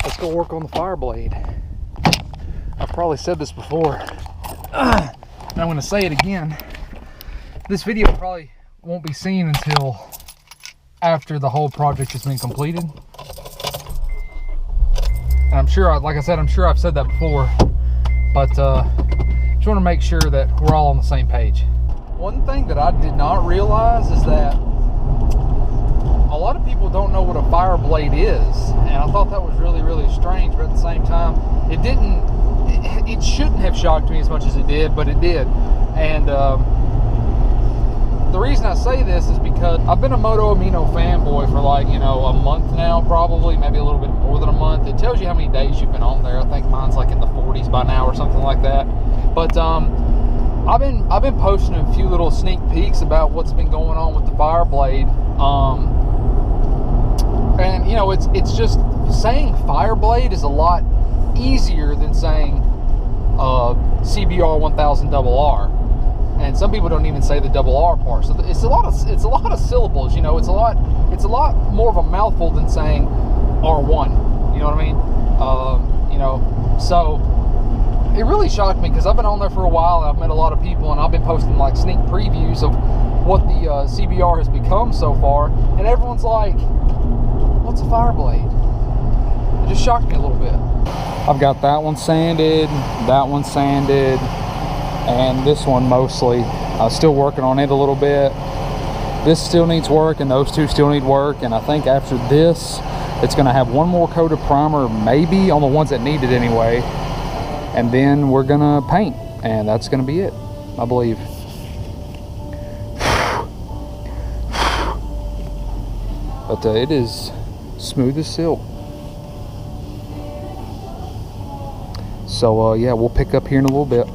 let's go work on the Fireblade. I've probably said this before, and I'm going to say it again. This video probably won't be seen until after the whole project has been completed. And I'm sure, like I said, I'm sure I've said that before, but just want to make sure that we're all on the same page. One thing that I did not realize is that a lot of people don't know what a Fireblade is, and I thought that was really, really strange, but at the same time, it shouldn't have shocked me as much as it did, but it did. And the reason I say this is because I've been a Moto Amino fanboy for like, you know, a month now, probably, maybe a little bit more than a month. It tells you how many days you've been on there. I think mine's like in the 40s by now or something like that. But I've been posting a few little sneak peeks about what's been going on with the Fireblade. And you know, it's just saying Fireblade is a lot easier than saying CBR1000RR. And some people don't even say the double R part. So it's a lot of syllables. You know, it's a lot more of a mouthful than saying R1. You know what I mean? You know, so it really shocked me because I've been on there for a while and I've met a lot of people, and I've been posting like sneak previews of what the CBR has become so far, and everyone's like, "What's a Fireblade?" It just shocked me a little bit. I've got that one sanded, and this one mostly. I'm still working on it a little bit. This still needs work, and those two still need work, and I think after this it's going to have one more coat of primer, maybe, on the ones that need it anyway, and then we're going to paint, and that's going to be it, I believe. But it is smooth as silk. So yeah, we'll pick up here in a little bit.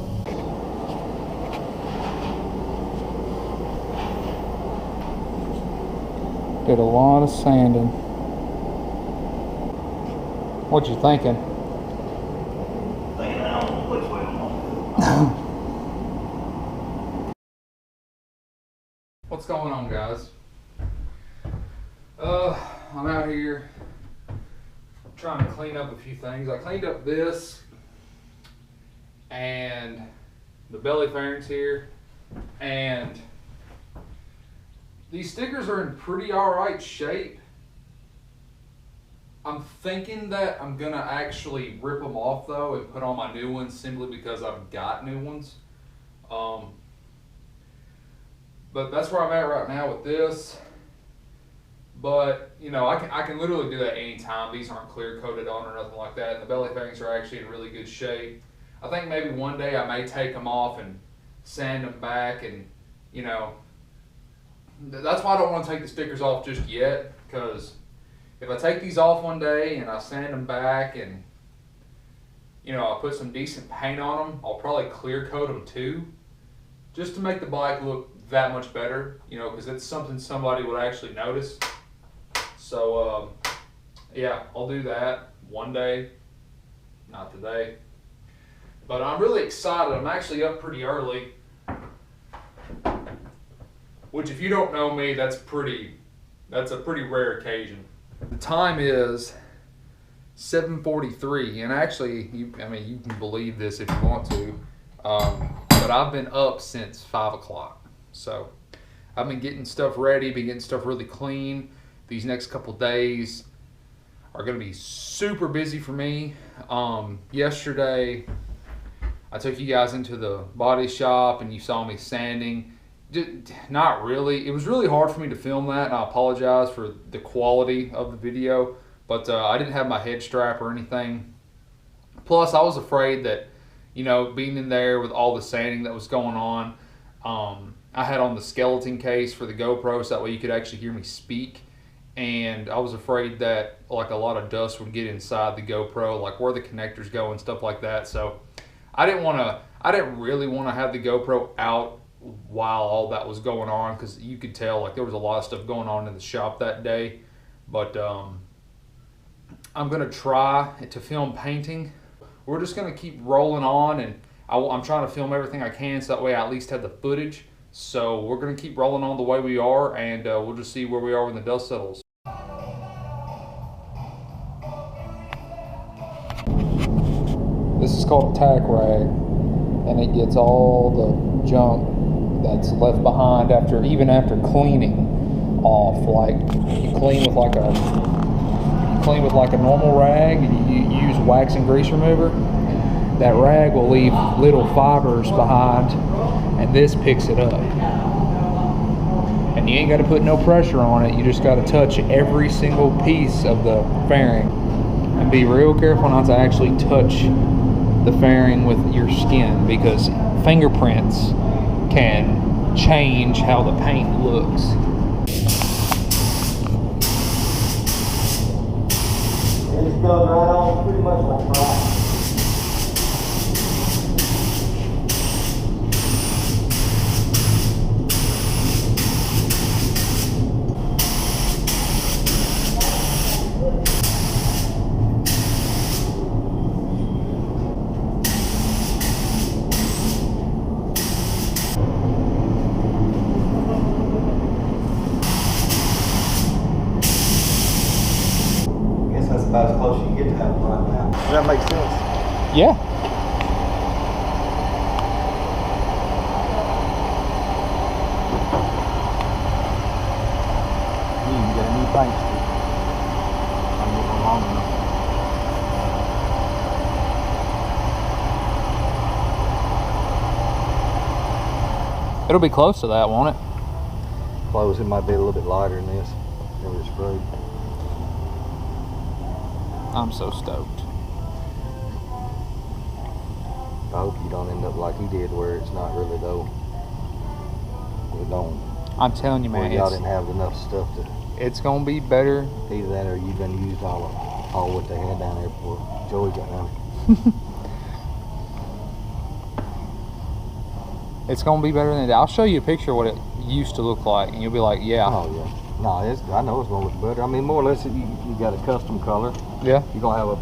Did a lot of sanding. What you thinking? Thinking I don't know which way I'm going. What's going on, guys? I'm out here trying to clean up a few things. I cleaned up this and the belly fairings here, and these stickers are in pretty alright shape. I'm thinking that I'm gonna actually rip them off though and put on my new ones, simply because I've got new ones. But that's where I'm at right now with this. But you know, I can literally do that anytime. These aren't clear coated on or nothing like that, and the belly fairings are actually in really good shape. I think maybe one day I may take them off and sand them back, and you know, that's why I don't want to take the stickers off just yet, because if I take these off one day and I sand them back and, you know, I put some decent paint on them, I'll probably clear coat them too, just to make the bike look that much better, you know, because it's something somebody would actually notice. So yeah, I'll do that one day, not today. But I'm really excited. I'm actually up pretty early, which, if you don't know me, that's a pretty rare occasion. The time is 7:43, and actually, I mean, you can believe this if you want to, but I've been up since 5 o'clock. So I've been getting stuff ready, been getting stuff really clean. These next couple days are going to be super busy for me. Yesterday, I took you guys into the body shop and you saw me sanding. Not really. It was really hard for me to film that, and I apologize for the quality of the video, but I didn't have my head strap or anything. Plus, I was afraid that, you know, being in there with all the sanding that was going on, I had on the skeleton case for the GoPro so that way you could actually hear me speak, and I was afraid that like a lot of dust would get inside the GoPro, like where the connectors go and stuff like that. So I didn't really want to have the GoPro out while all that was going on, because you could tell like there was a lot of stuff going on in the shop that day. But I'm gonna try to film painting. We're just gonna keep rolling on, and I'm trying to film everything I can so that way I at least have the footage. So we're gonna keep rolling on the way we are, and we'll just see where we are when the dust settles. This is called a tack rag, and it gets all the junk that's left behind even after cleaning off. Like you clean with like a normal rag, and you use wax and grease remover. That rag will leave little fibers behind, and this picks it up. And you ain't got to put no pressure on it. You just got to touch every single piece of the fairing, and be real careful not to actually touch the fairing with your skin, because fingerprints can change how the paint looks. It just goes right on pretty much like that. That's about as close as you get to having right now. Does that make sense? Yeah. You can get a new paint stick. I'm getting long enough. It'll be close to that, won't it? Close, it might be a little bit lighter than this. It was sprayed. I'm so stoked. I hope you don't end up like he did, where it's not really though. It don't. I'm telling you, man, Y'all didn't have enough stuff to. it's gonna be better. Either that, or you've been used all what they had down there before Joey got down. It's gonna be better than that. I'll show you a picture of what it used to look like, and you'll be like, yeah. Oh yeah. No, I know it's gonna look better. I mean, more or less, you got a custom color. Yeah. You're gonna have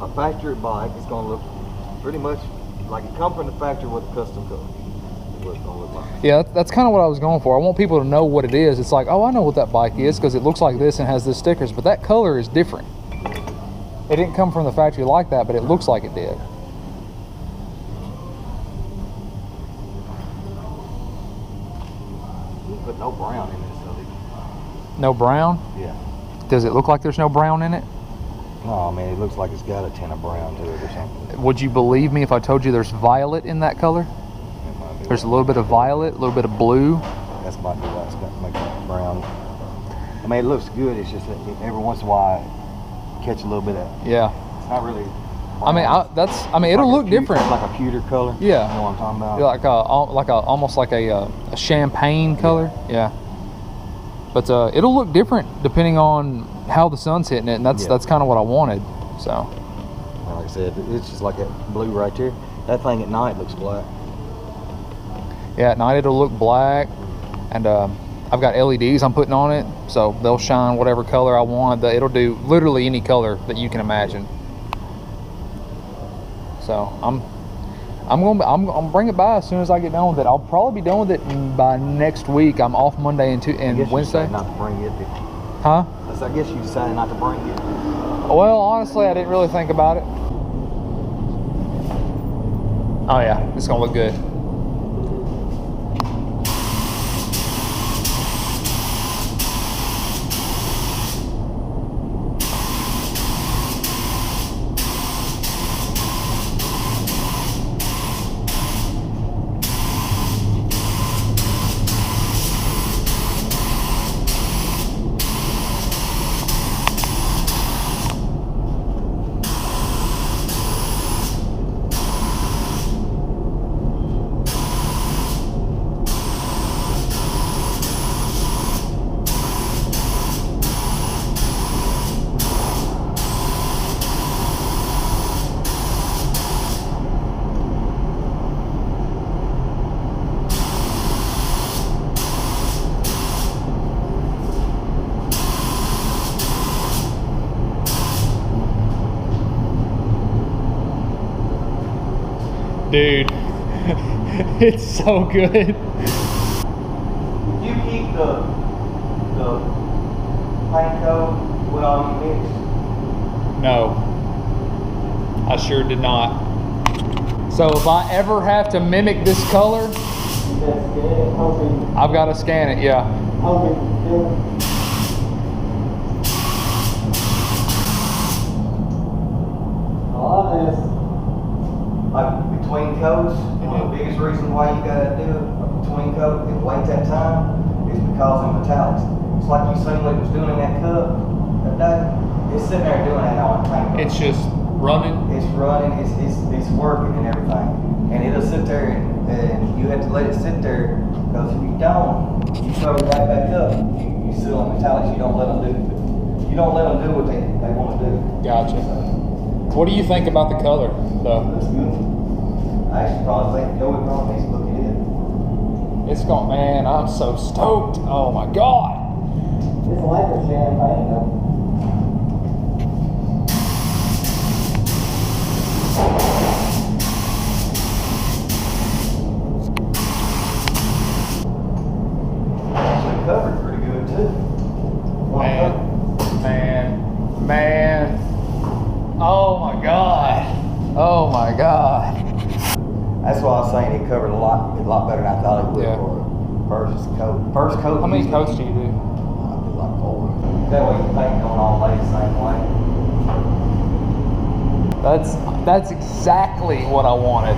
a factory bike. It's gonna look pretty much like it come from the factory with a custom color. That's what it's gonna look like. Yeah, that's kind of what I was going for. I want people to know what it is. It's like, oh, I know what that bike is because it looks like this and has this stickers, but that color is different. It didn't come from the factory like that, but it looks like it did. You put no brown in this, so No brown? yeah. Does it look like there's no brown in it? No, I mean, it looks like it's got a tint of brown to it or something. Would you believe me if I told you there's violet in that color? It might be There's a little bit of violet, a little bit of blue. That's might be why it's got to make it brown. I mean, it looks good. It's just that every once in a while, you catch a little bit of. Yeah. It's not really. I mean, it'll look different. Like a pewter color. Yeah. You know what I'm talking about? Almost like a champagne color. Yeah. But it'll look different depending on how the sun's hitting it, and that's kind of what I wanted. So. Like I said, it's just like that blue right there. That thing at night looks black. Yeah, at night it'll look black, and I've got LEDs I'm putting on it, so they'll shine whatever color I want. It'll do literally any color that you can imagine. So I'm gonna bring it by as soon as I get done with it. I'll probably be done with it by next week. I'm off Monday and Wednesday. Not to bring it. Huh? I guess you decided not to bring it. Well, honestly, I didn't really think about it. Oh yeah, it's gonna look good. Dude, it's so good. You keep the paint coat with all you mix. No. I sure did not. So if I ever have to mimic this color, I've got to scan it, yeah. Like between coats, the biggest reason why you gotta do it between coat and wait that time is because of metallics. It's like you seen what it was doing in that cup that day. It's sitting there doing that on paint. It's just running. It's running. It's working and everything. And it'll sit there and you have to let it sit there because if you don't, you cover it right back up. You seal in metallics. You don't let them do. You don't let them do what they want to do. Gotcha. What do you think about the color, though? That's good. I actually probably think Joey probably needs to look at it. It's gone, man. I'm so stoked. Oh my God. It's like a champagne though. Actually covered pretty good too. Man. Oh my God. Oh my God. That's why I was saying it covered a lot better than I thought it would Yeah. for first coat. First coat. How many usually- coats do you do? I do like 4. That way you paint going all day the same way. That's exactly what I wanted.